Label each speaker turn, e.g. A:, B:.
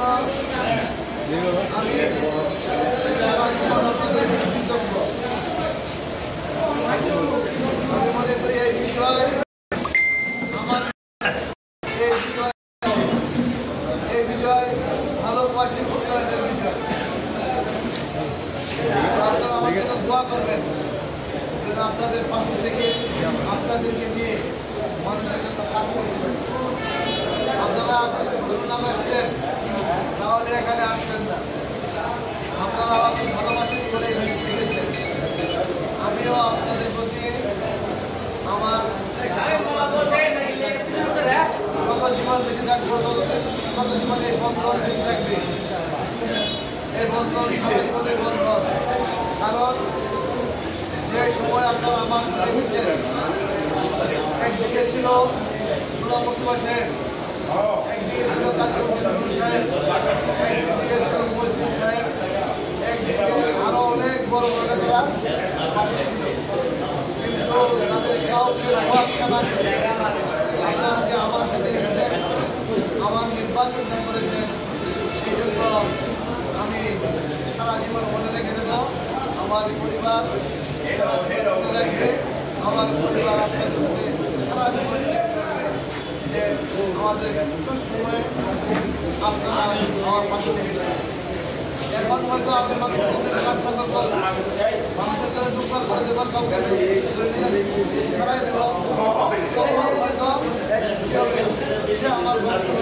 A: আমি মনে করি এই বিষয় ভালোবাসি উন্নয়নের বিষয়। আপনারা আমার জন্য দোয়া করবেন যেন আপনাদের পাশে থেকে আপনাদেরকে নিয়ে মানুষের জন্য কাজ করতে পারেন। আপনারা ধরুন নাম আসলেন তাহলে এখানে আসবেন না, আপনারা আমাকে ভালোবাসেন বলে এখানে থেকেছেন। আমিও আপনাদের প্রতি আমার কত জীবন বেশি থাকবো কত জীবনে এই বন্ধন বেশি থাকবে, এই বন্ধন জীবনের বন্ধন। কারণ যে সময় আপনারা আমার সাথে দিচ্ছেন, একদিকে ছিল গোলাম মোস্তফা সাহেব, একদিকে ছিল কাজী মজিদুর সাহেব, একদিকে ছিল মজিদ সাহেব, একদিকে আরো অনেক বড় বড় নেতারা পাশে ছিল। কিন্তু তাদের কাউকে যে আমার সাথে এসেছেন, আমার নির্বাচন করেছেন, এই জন্য আমি সারা জীবন মনে রেখে দেব। আমার পরিবার মনে রাখবে, আমার পরিবার আপনাদের মধ্যে সারা জীবন যে আমাদের সময় আপনারা আমার পাশে থেকেছেন। এখন হয়তো আপনি মানুষের রাস্তা করবেন, মানুষের জন্য টুকর করে দেবেন, কাউকে ছাড়াই দেব, হয়তো আমার বক্তব্য